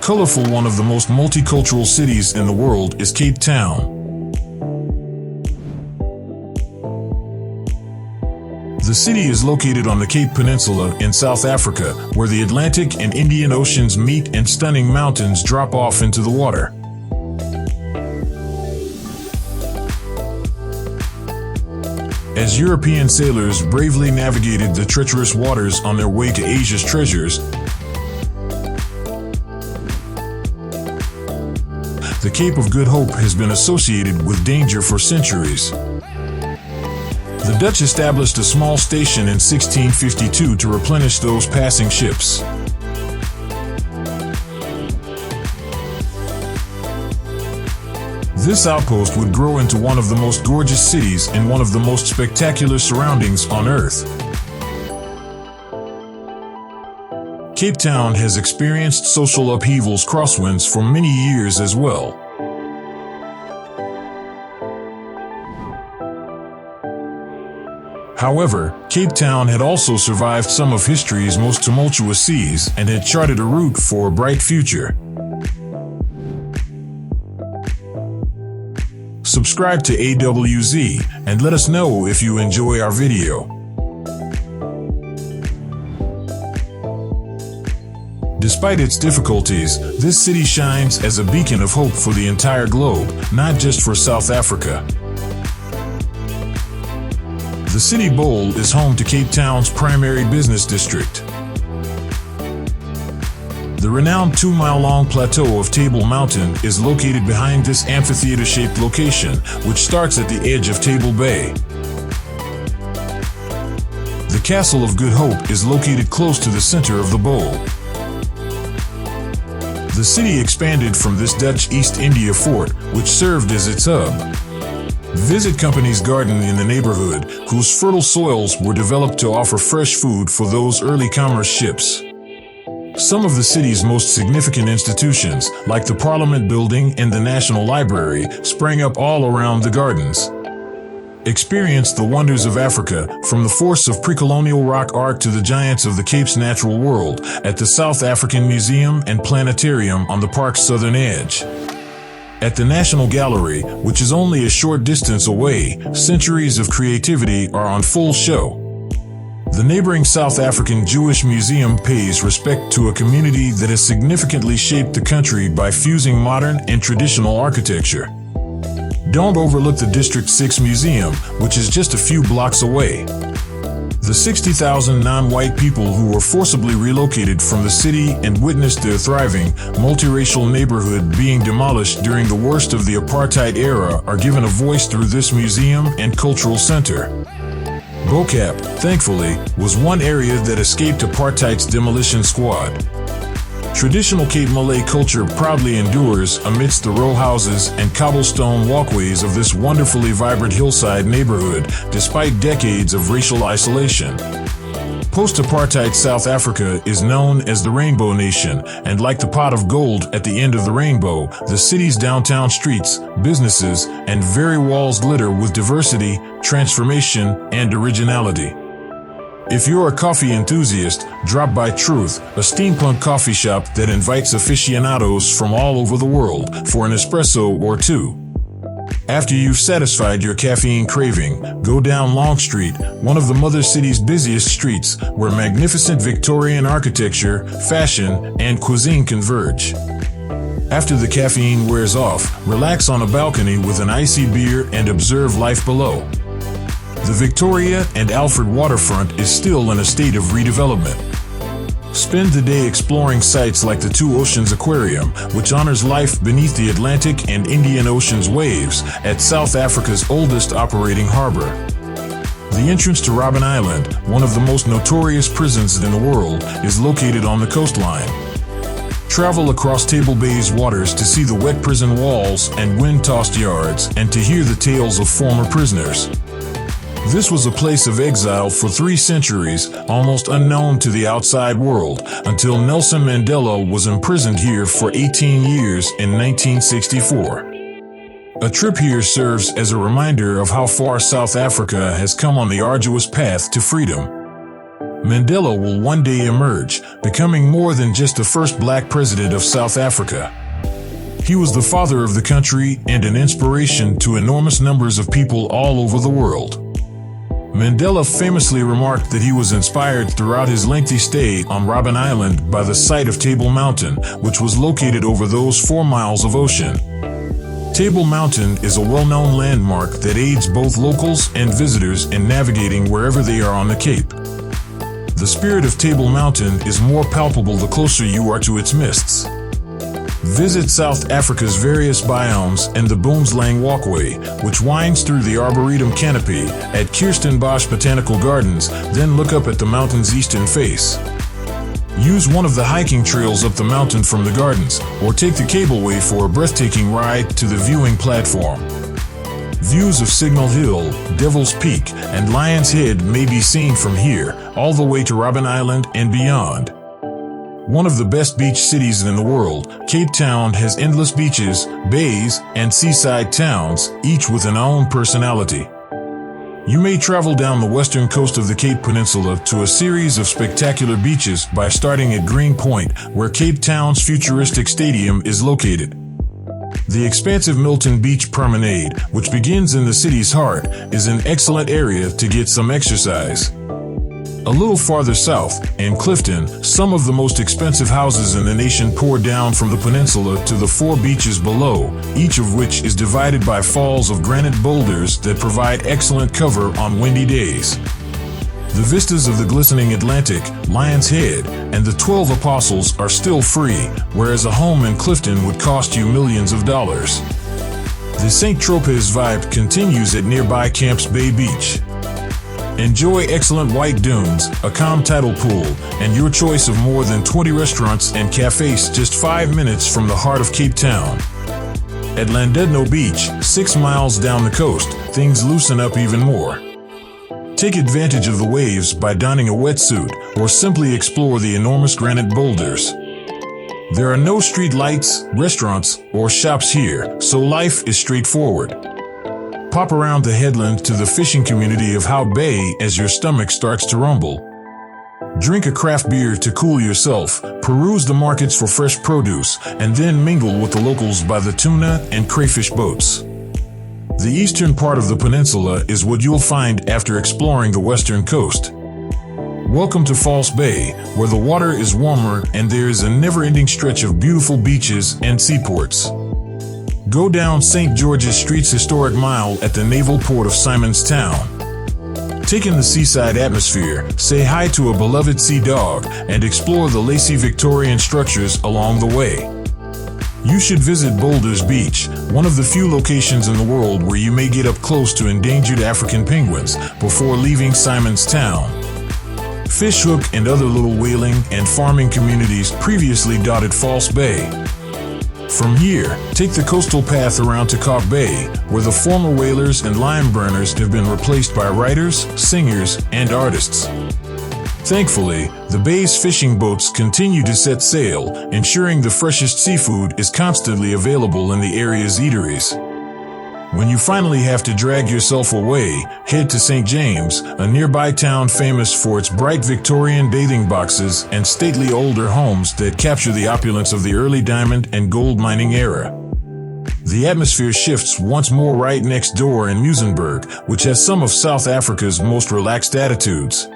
colorful one of the most multicultural cities in the world is Cape Town. The city is located on the Cape Peninsula in South Africa, where the Atlantic and Indian Oceans meet and stunning mountains drop off into the water. As European sailors bravely navigated the treacherous waters on their way to Asia's treasures, the Cape of Good Hope has been associated with danger for centuries. The Dutch established a small station in 1652 to replenish those passing ships. This outpost would grow into one of the most gorgeous cities in one of the most spectacular surroundings on Earth. Cape Town has experienced social upheavals, crosswinds for many years as well. However, Cape Town had also survived some of history's most tumultuous seas and had charted a route for a bright future. Subscribe to AWZ and let us know if you enjoy our video. Despite its difficulties, this city shines as a beacon of hope for the entire globe, not just for South Africa. The City Bowl is home to Cape Town's primary business district. The renowned 2-mile-long plateau of Table Mountain is located behind this amphitheater-shaped location, which starts at the edge of Table Bay. The Castle of Good Hope is located close to the center of the bowl. The city expanded from this Dutch East India fort, which served as its hub. Visit Company's Garden in the neighborhood, whose fertile soils were developed to offer fresh food for those early commerce ships. Some of the city's most significant institutions, like the Parliament Building and the National Library, sprang up all around the gardens. Experience the wonders of Africa, from the forests of pre-colonial rock art to the giants of the Cape's natural world, at the South African Museum and Planetarium on the park's southern edge. At the National Gallery, which is only a short distance away, centuries of creativity are on full show. The neighboring South African Jewish Museum pays respect to a community that has significantly shaped the country by fusing modern and traditional architecture. Don't overlook the District 6 Museum, which is just a few blocks away. The 60,000 non-white people who were forcibly relocated from the city and witnessed their thriving, multiracial neighborhood being demolished during the worst of the apartheid era are given a voice through this museum and cultural center. Bokap, thankfully, was one area that escaped apartheid's demolition squad. Traditional Cape Malay culture proudly endures amidst the row houses and cobblestone walkways of this wonderfully vibrant hillside neighborhood, despite decades of racial isolation. Post-apartheid South Africa is known as the Rainbow Nation, and like the pot of gold at the end of the rainbow, the city's downtown streets, businesses, and very walls glitter with diversity, transformation, and originality. If you're a coffee enthusiast, drop by Truth, a steampunk coffee shop that invites aficionados from all over the world for an espresso or two. After you've satisfied your caffeine craving, go down Long Street, one of the Mother City's busiest streets, where magnificent Victorian architecture, fashion, and cuisine converge. After the caffeine wears off, relax on a balcony with an icy beer and observe life below. The Victoria and Alfred waterfront is still in a state of redevelopment. Spend the day exploring sites like the Two Oceans Aquarium, which honors life beneath the Atlantic and Indian Ocean's waves at South Africa's oldest operating harbor. The entrance to Robben Island, one of the most notorious prisons in the world, is located on the coastline. Travel across Table Bay's waters to see the wet prison walls and wind-tossed yards and to hear the tales of former prisoners. This was a place of exile for 3 centuries, almost unknown to the outside world, until Nelson Mandela was imprisoned here for 18 years in 1964. A trip here serves as a reminder of how far South Africa has come on the arduous path to freedom. Mandela will one day emerge, becoming more than just the first black president of South Africa. He was the father of the country and an inspiration to enormous numbers of people all over the world. Mandela famously remarked that he was inspired throughout his lengthy stay on Robben Island by the sight of Table Mountain, which was located over those 4 miles of ocean. Table Mountain is a well-known landmark that aids both locals and visitors in navigating wherever they are on the Cape. The spirit of Table Mountain is more palpable the closer you are to its mists. Visit South Africa's various biomes and the Boomslang Walkway, which winds through the Arboretum canopy at Kirstenbosch Botanical Gardens, then look up at the mountain's eastern face. Use one of the hiking trails up the mountain from the gardens, or take the cableway for a breathtaking ride to the viewing platform. Views of Signal Hill, Devil's Peak, and Lion's Head may be seen from here, all the way to Robben Island and beyond. One of the best beach cities in the world, Cape Town has endless beaches, bays, and seaside towns, each with an own personality. You may travel down the western coast of the Cape Peninsula to a series of spectacular beaches by starting at Green Point, where Cape Town's futuristic stadium is located. The expansive Milton Beach Promenade, which begins in the city's heart, is an excellent area to get some exercise. A little farther south, in Clifton, some of the most expensive houses in the nation pour down from the peninsula to the 4 beaches below, each of which is divided by falls of granite boulders that provide excellent cover on windy days. The vistas of the glistening Atlantic, Lion's Head, and the 12 Apostles are still free, whereas a home in Clifton would cost you millions of dollars. The St. Tropez vibe continues at nearby Camps Bay Beach. Enjoy excellent white dunes, a calm tidal pool, and your choice of more than 20 restaurants and cafes just 5 minutes from the heart of Cape Town. At Llandudno Beach, 6 miles down the coast, things loosen up even more. Take advantage of the waves by donning a wetsuit, or simply explore the enormous granite boulders. There are no street lights, restaurants, or shops here, so life is straightforward. Pop around the headland to the fishing community of Howe Bay as your stomach starts to rumble. Drink a craft beer to cool yourself, peruse the markets for fresh produce, and then mingle with the locals by the tuna and crayfish boats. The eastern part of the peninsula is what you'll find after exploring the western coast. Welcome to False Bay, where the water is warmer and there is a never-ending stretch of beautiful beaches and seaports. Go down St. George's Street's historic mile at the naval port of Simonstown. Take in the seaside atmosphere, say hi to a beloved sea dog, and explore the lacy Victorian structures along the way. You should visit Boulders Beach, one of the few locations in the world where you may get up close to endangered African penguins before leaving Simonstown. Fishhook and other little whaling and farming communities previously dotted False Bay. From here, take the coastal path around to Cock Bay, where the former whalers and lime burners have been replaced by writers, singers, and artists. Thankfully, the bay's fishing boats continue to set sail, ensuring the freshest seafood is constantly available in the area's eateries. When you finally have to drag yourself away, head to St. James, a nearby town famous for its bright Victorian bathing boxes and stately older homes that capture the opulence of the early diamond and gold mining era. The atmosphere shifts once more right next door in Muizenberg, which has some of South Africa's most relaxed attitudes.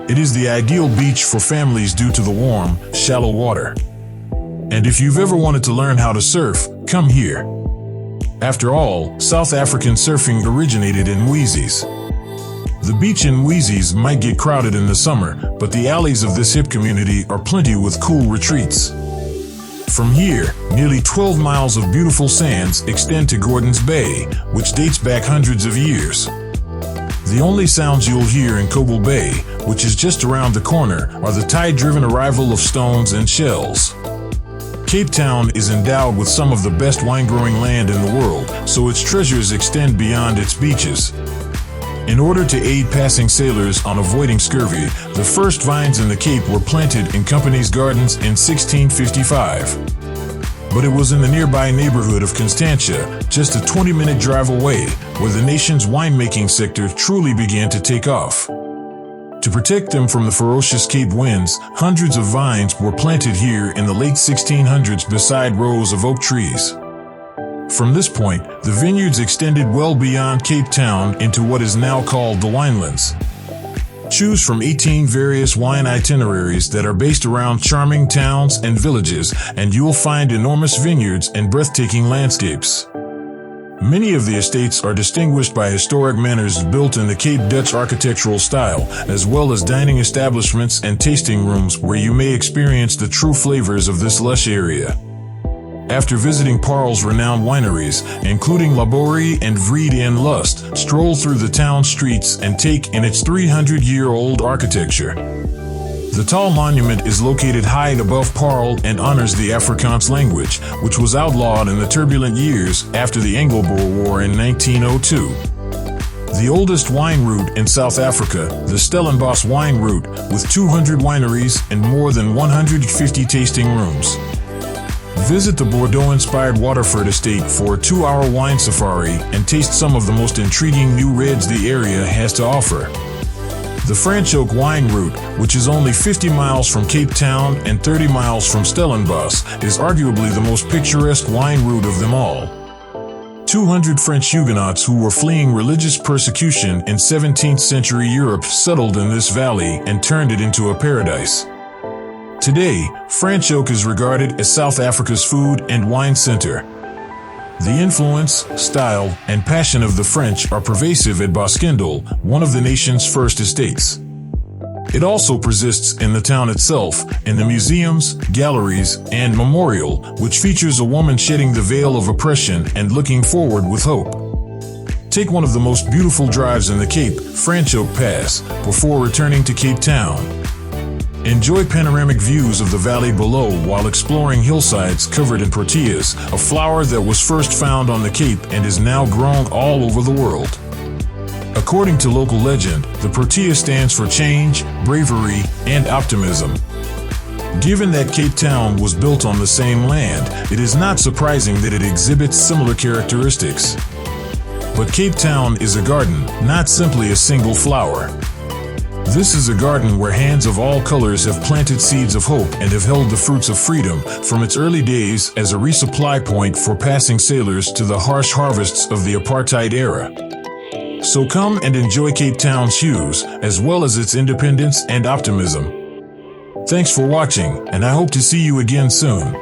It is the ideal beach for families due to the warm, shallow water. And if you've ever wanted to learn how to surf, come here. After all, South African surfing originated in Mweezes. The beach in Mweezes might get crowded in the summer, but the alleys of this hip community are plenty with cool retreats. From here, nearly 12 miles of beautiful sands extend to Gordon's Bay, which dates back hundreds of years. The only sounds you'll hear in Coble Bay, which is just around the corner, are the tide-driven arrival of stones and shells. Cape Town is endowed with some of the best wine-growing land in the world, so its treasures extend beyond its beaches. In order to aid passing sailors on avoiding scurvy, the first vines in the Cape were planted in companies' gardens in 1655. But it was in the nearby neighborhood of Constantia, just a 20-minute drive away, where the nation's winemaking sector truly began to take off. To protect them from the ferocious Cape winds, hundreds of vines were planted here in the late 1600s beside rows of oak trees. From this point, the vineyards extended well beyond Cape Town into what is now called the winelands. Choose from 18 various wine itineraries that are based around charming towns and villages, and you'll find enormous vineyards and breathtaking landscapes. Many of the estates are distinguished by historic manors built in the Cape Dutch architectural style, as well as dining establishments and tasting rooms where you may experience the true flavors of this lush area. After visiting Parel's renowned wineries, including Laborie and Vrede en Lust, stroll through the town streets and take in its 300-year-old architecture. The tall monument is located high above Parel and honors the Afrikaans language, which was outlawed in the turbulent years after the Anglo-Boer War in 1902. The oldest wine route in South Africa, the Stellenbosch wine route, with 200 wineries and more than 150 tasting rooms. Visit the Bordeaux-inspired Waterford estate for a 2-hour wine safari and taste some of the most intriguing new reds the area has to offer. The Franschhoek wine route, which is only 50 miles from Cape Town and 30 miles from Stellenbosch, is arguably the most picturesque wine route of them all. 200 French Huguenots who were fleeing religious persecution in 17th century Europe settled in this valley and turned it into a paradise. Today, Franschhoek is regarded as South Africa's food and wine center. The influence, style, and passion of the French are pervasive at Boskindel, one of the nation's first estates. It also persists in the town itself, in the museums, galleries, and memorial, which features a woman shedding the veil of oppression and looking forward with hope. Take one of the most beautiful drives in the Cape, Franschhoek Pass, before returning to Cape Town. Enjoy panoramic views of the valley below while exploring hillsides covered in proteas, a flower that was first found on the Cape and is now grown all over the world. According to local legend, the protea stands for change, bravery, and optimism. Given that Cape Town was built on the same land, it is not surprising that it exhibits similar characteristics. But Cape Town is a garden, not simply a single flower. This is a garden where hands of all colors have planted seeds of hope and have held the fruits of freedom from its early days as a resupply point for passing sailors to the harsh harvests of the apartheid era. So come and enjoy Cape Town's hues, as well as its independence and optimism. Thanks for watching, and I hope to see you again soon.